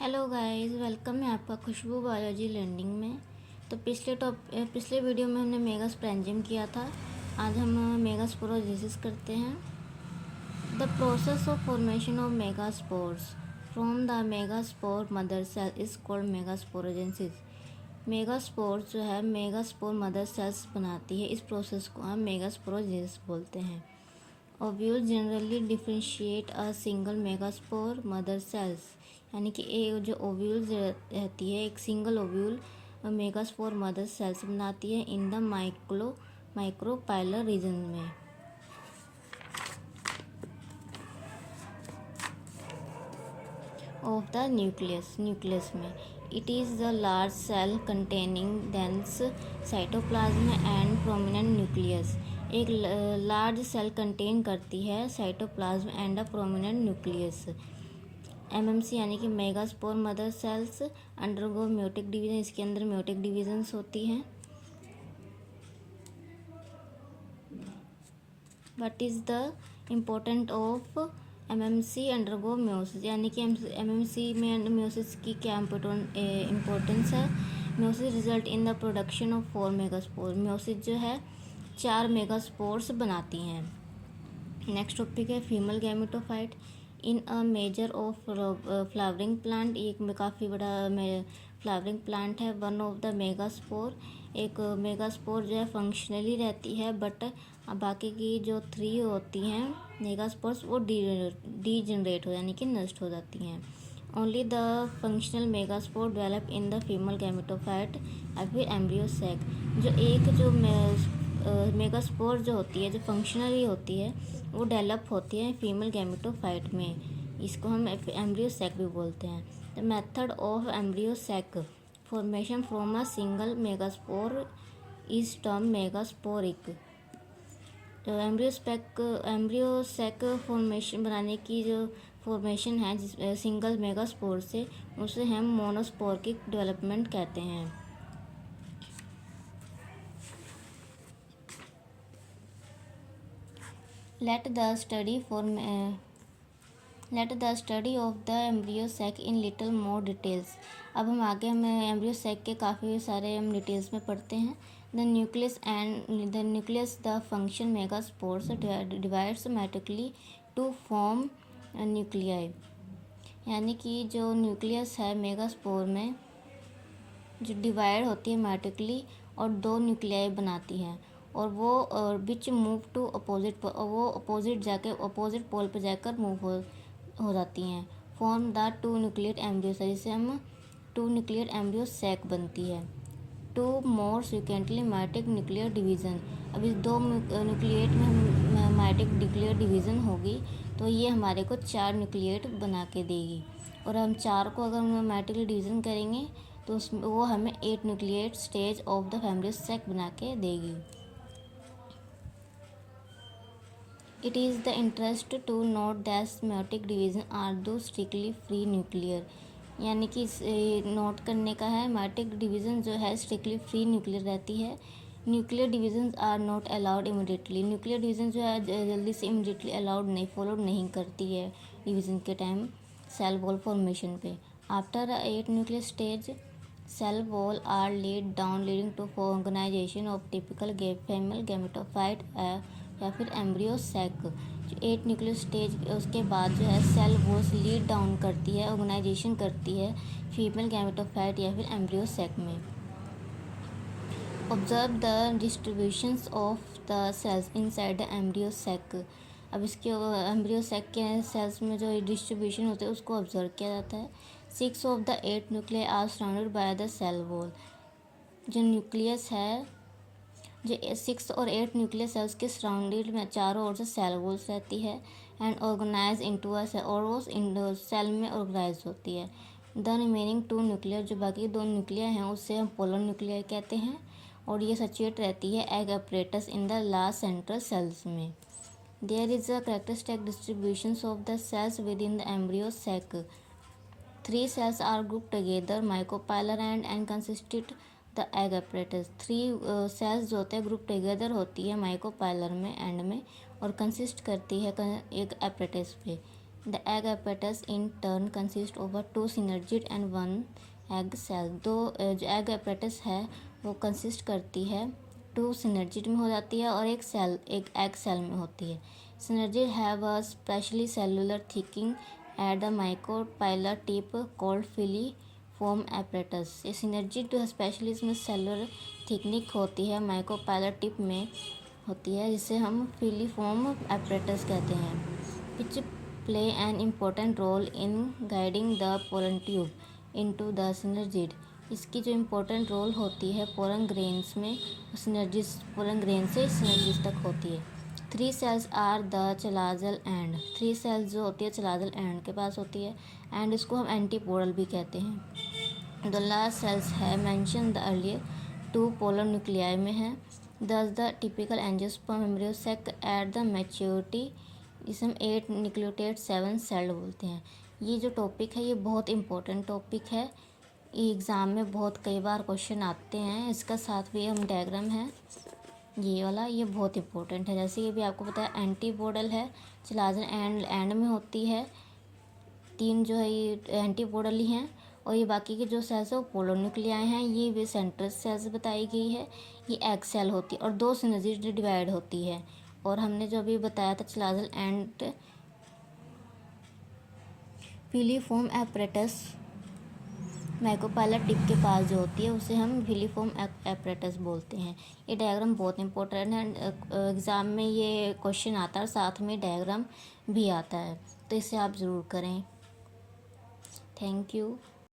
Hello guys, welcome है आपका खुशबू biology learning में। तो पिछले वीडियो में हमने मेगास्पोरेंजियम किया था। आज हम मेगास्पोरोजेसिस करते हैं। The process of formation of megaspores from the megaspore mother cell is called megasporogenesis. Megaspores जो है मेगास्पोर मदर सेल्स बनाती है। इस प्रोसेस को हम मेगास्पोरोजेसिस बोलते हैं। Ovule generally differentiate a single megaspore mother cells, यानी कि एक जो ओव्यूल रहती है एक single ovule megaspore mother cells बनाती है इन द माइक्रोपाइलर रीजन में। ऑफ द न्यूक्लियस में it is the large cell containing dense cytoplasm and prominent nucleus. एक लार्ज सेल कंटेन करती है cytoplasm and a prominent nucleus. MMC यानी कि megaspore mother cells undergo meiotic division. इसके अंदर meiotic divisions होती हैं। What is the important of MMC undergo meiosis, यानी कि एमएमसी में म्योसिस की क्या इम्पोर्टेंस है। Meiosis result in the production of 4 megaspore. Meiosis जो है 4 मेगास्पोर्स बनाती हैं। नेक्स्ट टॉपिक है female gametophyte in a measure of flowering plant. एक काफ़ी बड़ा फ्लावरिंग प्लांट है। वन ऑफ द मेगास्पोर, एक मेगास्पोर जो है फंक्शनली रहती है, बट बाकी की जो 3 होती हैं मेगास्पोर्स वो डीजनरेट हो यानी कि नष्ट हो जाती हैं। Only the functional megaspore develop in the female gametophyte या फिर एम्ब्रियो सैक। जो मेगास्पोर जो होती है जो फंक्शनली होती है वो डेवलप होती है फीमेल गैमेटोफाइट में। इसको हम एम्ब्रियो सैक भी बोलते हैं। The method of embryo sac formation from a single megaspore is term megasporic. तो एम्ब्रियो सैक फॉर्मेशन बनाने की जो फॉर्मेशन है जिस सिंगल मेगास्पोर से, उसे हम मोनोस्पोरिक डेवलपमेंट कहते हैं। Let the study of the embryo sac in little more details। अब हम एम्ब्रियो सैक के काफ़ी सारे हम डिटेल्स में पढ़ते हैं। The nucleus the function megaspores divides matrically to form nuclei, यानी कि जो न्यूक्लियस है मेगास्पोर में जो डिवाइड होती है मैट्रिकली और 2 न्यूक्लियाई बनाती हैं, और वो विच मूव टू अपोजिट, वो अपोजिट पोल पर जाकर मूव हो जाती हैं। फॉर्म द 2 न्यूक्लियट एम्ब्रियो, जिससे हम 2 न्यूक्लियट एम्ब्रियो सैक बनती है। 2 मोर सिक्वेंटली माइटिक न्यूक्लियर डिवीज़न। अब इस 2 न्यूक्लियट में माइटिक न्यूक्लियर डिवीज़न होगी तो ये हमारे को 4 न्यूक्लियट बना के देगी, और हम 4 को अगर हम माइटिकली डिवीज़न करेंगे तो वो हमें 8 nucleate stage of the embryo sac बना के देगी। It is the interest to note that meiotic division are those strictly free nuclear, यानी कि नोट करने का है meiotic डिवीज़न जो है स्ट्रिक्टली फ्री न्यूक्लियर रहती है। Nuclear division are not allowed immediately. Nuclear division जो है जल्दी से इमीडिएटली फॉलो नहीं करती है डिवीज़न के टाइम सेल वॉल फॉर्मेशन पे। After 8 nuclear stage cell wall are laid down leading to organization of typical female gametophyte या फिर एम्ब्रियो सैक। जो 8 न्यूक्लियर स्टेज उसके बाद जो है सेल वॉल्स लीड डाउन करती है, ऑर्गेनाइजेशन करती है फीमेल गैमेटोफाइट या फिर एम्ब्रियो सैक में। Observe the distributions of the cells inside the embryo sac. अब इसके एम्ब्रियो सैक के सेल्स में जो डिस्ट्रीब्यूशन होते हैं उसको ऑब्जर्व किया जाता है। 6 of the 8 nuclei are surrounded by the cell wall. जो न्यूक्लियस है जो 6 और 8 न्यूक्लियर सेल्स के सराउंडेड में चारों ओर से सेल वॉल्स रहती है and organize into a cell, और वो सेल में ऑर्गेनाइज होती है। द रिमेनिंग 2 न्यूक्लियर, जो बाकी 2 न्यूक्लियर हैं उससे हम पोलर न्यूक्लियर कहते हैं, और ये सिचुएट रहती है egg apparatus in the last central cells में। There is a characteristic distribution of the cells within the embryo sac. 3 cells are grouped together micropylar and consisted the egg apparatus. 3 cells जो होते हैं group together होती है micropylar में and में, और consist करती है एक अपरेटस पे। The egg apparatus in turn consist over 2 synergid and 1 egg cell. जो एग एपेटस है वो कंसिस्ट करती है 2 synergid में हो जाती है और एक एग सेल में होती है। synergid have a specially cellular thicking at the micropylar tip called filiform apparatus. ये synergid स्पेशली इसमें सेलुलर थिकनिक होती है, माइक्रोपाइलर टिप में होती है, जिसे हम फिलीफॉर्म एपेटस कहते हैं। Which play an important role in guiding the pollen tube into the synergid। इसकी जो इम्पोर्टेंट रोल होती है पोलन ग्रेन्स में, सिनर्जिस पोलन ग्रेन से synergid तक होती है। 3 cells are the chalazal end. 3 cells जो होती है चलाजल एंड के पास होती है, एंड इसको हम एंटीपोडल भी कहते हैं। द लास्ट सेल्स है mention the earlier 2 polar nuclei में है। दस the typical angiosperm embryo sac at the maturity, जिसे हम 8 न्यूक्लियोटाइड 7 सेल्ड बोलते हैं। ये जो टॉपिक है ये बहुत इंपॉर्टेंट टॉपिक है, एग्ज़ाम में बहुत कई बार क्वेश्चन आते हैं। इसका साथ भी हम डायग्राम है ये वाला, ये बहुत इंपॉर्टेंट है। जैसे ये भी आपको पता है एंटीपोडल है, चलाजल एंड में होती है। 3 जो है ये एंटीपोडल ही हैं और ये बाकी के जो सेल्स है वो पोलोन्यूक्लियाई हैं। ये भी सेंट्रल सेल्स बताई गई है। ये एग सेल होती है और 2 synergid डिवाइड होती है। और हमने जो अभी बताया था chalazal end filiform apparatus micropylar tip के पास जो होती है उसे हम फिलीफॉर्म एपरेटस बोलते हैं। ये डायग्राम बहुत इंपॉर्टेंट है, एग्ज़ाम में ये क्वेश्चन आता है और साथ में डायग्राम भी आता है, तो इसे आप ज़रूर करें। Thank you.